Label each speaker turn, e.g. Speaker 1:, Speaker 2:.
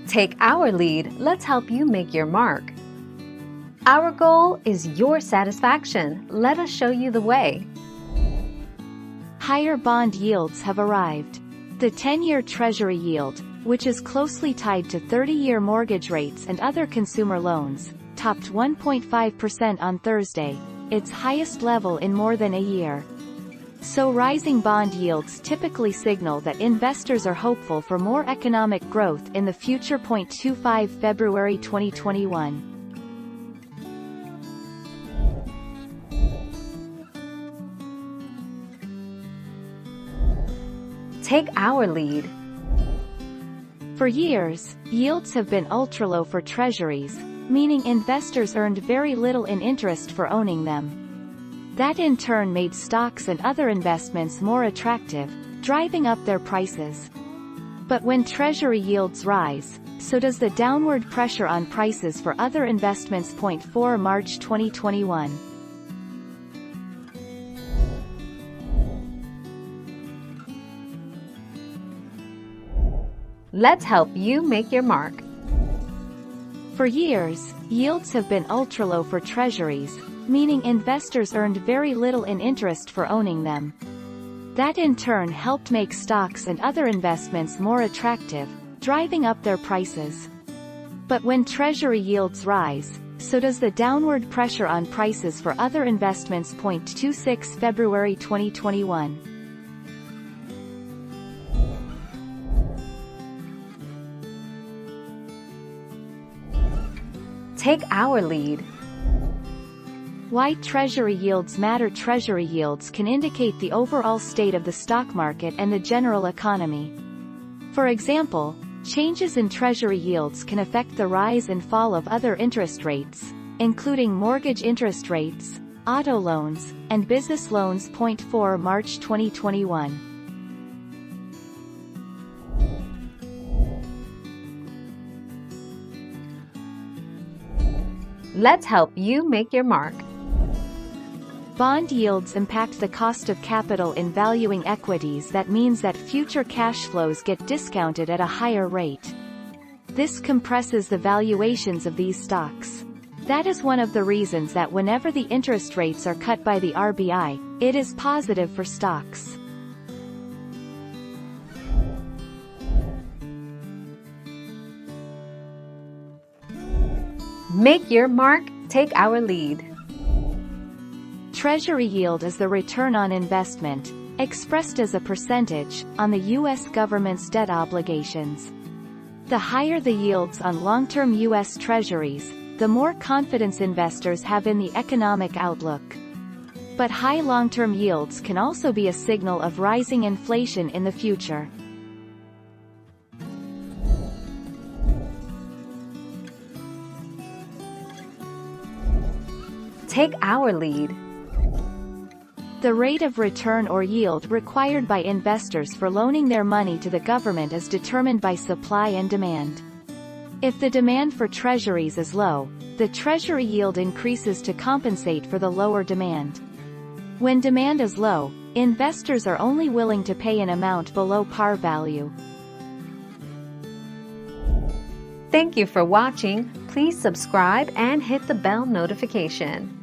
Speaker 1: Take our lead, let's help you make your mark. Our goal is your satisfaction. Let us show you the way.
Speaker 2: Higher bond yields have arrived. The 10-year Treasury yield, which is closely tied to 30-year mortgage rates and other consumer loans, topped 1.5% on Thursday, its highest level in more than a year. So rising bond yields typically signal that investors are hopeful for more economic growth in the future. 25 February 2021.
Speaker 1: Take our lead.
Speaker 2: For years, yields have been ultra-low for treasuries, meaning investors earned very little in interest for owning them. That in turn made stocks and other investments more attractive, driving up their prices. But when Treasury yields rise, so does the downward pressure on prices for other investments. 4 March 2021.
Speaker 1: Let's help you make your mark.
Speaker 2: For years, yields have been ultra-low for treasuries, meaning investors earned very little in interest for owning them. That in turn helped make stocks and other investments more attractive, driving up their prices. But when Treasury yields rise, so does the downward pressure on prices for other investments. 26 February 2021.
Speaker 1: Take our lead.
Speaker 2: Why Treasury yields matter. Treasury yields can indicate the overall state of the stock market and the general economy. For example, changes in Treasury yields can affect the rise and fall of other interest rates, including mortgage interest rates, auto loans, and business loans. 4 March 2021.
Speaker 1: Let's help you make your mark.
Speaker 2: Bond yields impact the cost of capital in valuing equities. That means that future cash flows get discounted at a higher rate. This compresses the valuations of these stocks. That is one of the reasons that whenever the interest rates are cut by the RBI, it is positive for stocks.
Speaker 1: Make your mark, take our lead.
Speaker 2: Treasury yield is the return on investment, expressed as a percentage, on the U.S. government's debt obligations. The higher the yields on long-term U.S. Treasuries, the more confidence investors have in the economic outlook. But high long-term yields can also be a signal of rising inflation in the future.
Speaker 1: Take our lead.
Speaker 2: The rate of return or yield required by investors for loaning their money to the government is determined by supply and demand. If the demand for treasuries is low, the Treasury yield increases to compensate for the lower demand. When demand is low, investors are only willing to pay an amount below par value.
Speaker 1: Thank you for watching. Please subscribe and hit the bell notification.